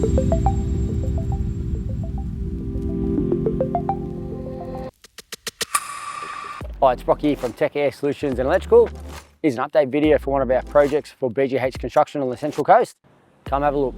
Hi, it's Brock here from Tech Air Solutions and Electrical. Here's an update video for one of our projects for BGH Construction on the Central Coast. Come have a look.